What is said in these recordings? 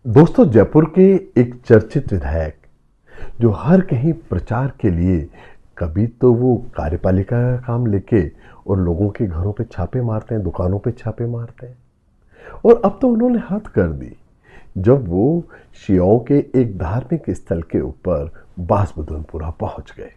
दोस्तों, जयपुर के एक चर्चित विधायक जो हर कहीं प्रचार के लिए कभी तो वो कार्यपालिका का काम लेके और लोगों के घरों पे छापे मारते हैं, दुकानों पे छापे मारते हैं। और अब तो उन्होंने हद कर दी जब वो शियाओं के एक धार्मिक स्थल के ऊपर बासबुदनपुरा पहुंच गए।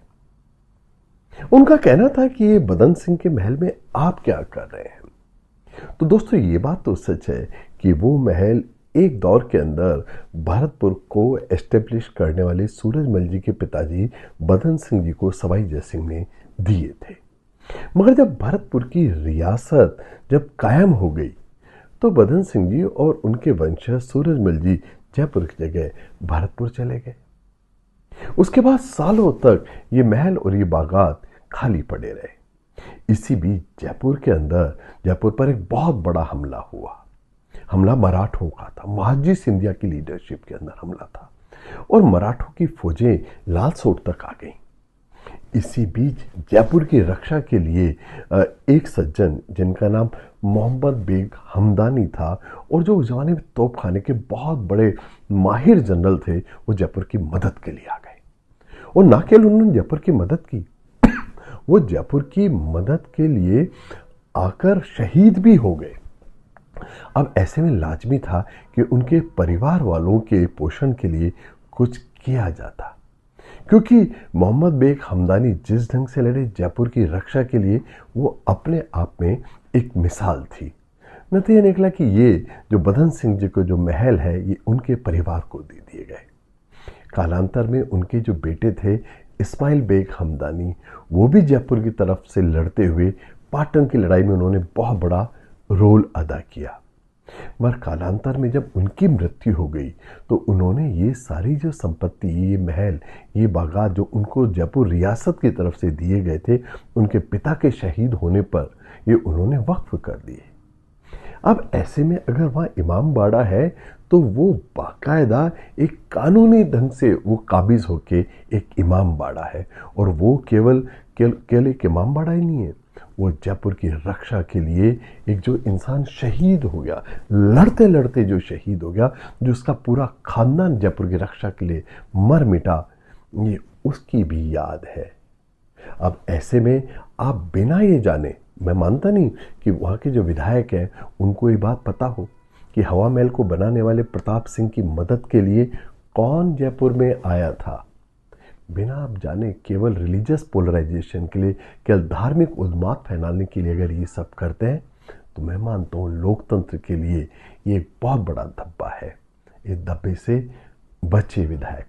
उनका कहना था कि ये बदन सिंह के महल में आप क्या कर रहे हैं। तो दोस्तों, ये बात तो सच है कि वो महल एक दौर के अंदर भरतपुर को एस्टेब्लिश करने वाले सूरजमल जी के पिताजी बदन सिंह जी को सवाई जय सिंह ने दिए थे। मगर जब भरतपुर की रियासत जब कायम हो गई तो बदन सिंह जी और उनके वंशज सूरजमल जी जयपुर की जगह भरतपुर चले गए। उसके बाद सालों तक ये महल और ये बागात खाली पड़े रहे। इसी बीच जयपुर के अंदर जयपुर पर एक बहुत बड़ा हमला हुआ। हमला मराठों का था, महाजी सिंधिया की लीडरशिप के अंदर हमला था और मराठों की फौजें लालसोट तक आ गईं। इसी बीच जयपुर की रक्षा के लिए एक सज्जन जिनका नाम मोहम्मद बेग हमदानी था और जो उस जमाने में तोपखाने के बहुत बड़े माहिर जनरल थे, वो जयपुर की मदद के लिए आ गए। और ना केवल उन्होंने जयपुर की मदद की, वो जयपुर की मदद के लिए आकर शहीद भी हो गए। अब ऐसे में लाजमी था कि उनके परिवार वालों के पोषण के लिए कुछ किया जाता, क्योंकि मोहम्मद बेग हमदानी जिस ढंग से लड़े जयपुर की रक्षा के लिए, वो अपने आप में एक मिसाल थी। न तो ये निकला कि ये जो बदन सिंह जी को जो महल है ये उनके परिवार को दे दिए गए। कालांतर में उनके जो बेटे थे इस्माइल बेग हमदानी, वो भी जयपुर की तरफ से लड़ते हुए पाटन की लड़ाई में उन्होंने बहुत बड़ा रोल अदा किया। मगर कालांतर में जब उनकी मृत्यु हो गई तो उन्होंने ये सारी जो संपत्ति, ये महल, ये बागात जो उनको जयपुर रियासत की तरफ से दिए गए थे, उनके पिता के शहीद होने पर ये उन्होंने वक्फ कर दिए। अब ऐसे में अगर वहाँ इमाम बाड़ा है तो वो बाकायदा एक कानूनी ढंग से वो काबिज होके एक इमाम बाड़ा है। और वो केवल एक इमाम बाड़ा ही नहीं है, वो जयपुर की रक्षा के लिए एक जो इंसान शहीद हो गया, लड़ते लड़ते जो शहीद हो गया, जो उसका पूरा खानदान जयपुर की रक्षा के लिए मर मिटा, ये उसकी भी याद है। अब ऐसे में आप बिना ये जाने, मैं मानता नहीं कि वहाँ के जो विधायक हैं उनको ये बात पता हो कि हवा महल को बनाने वाले प्रताप सिंह की मदद के लिए कौन जयपुर में आया था। बिना आप जाने केवल रिलीजियस पोलराइजेशन के लिए, केवल धार्मिक उन्माद फैलाने के लिए अगर ये सब करते हैं तो मैं मानता हूँ लोकतंत्र के लिए ये एक बहुत बड़ा धब्बा है। इस धब्बे से बचे विधायक।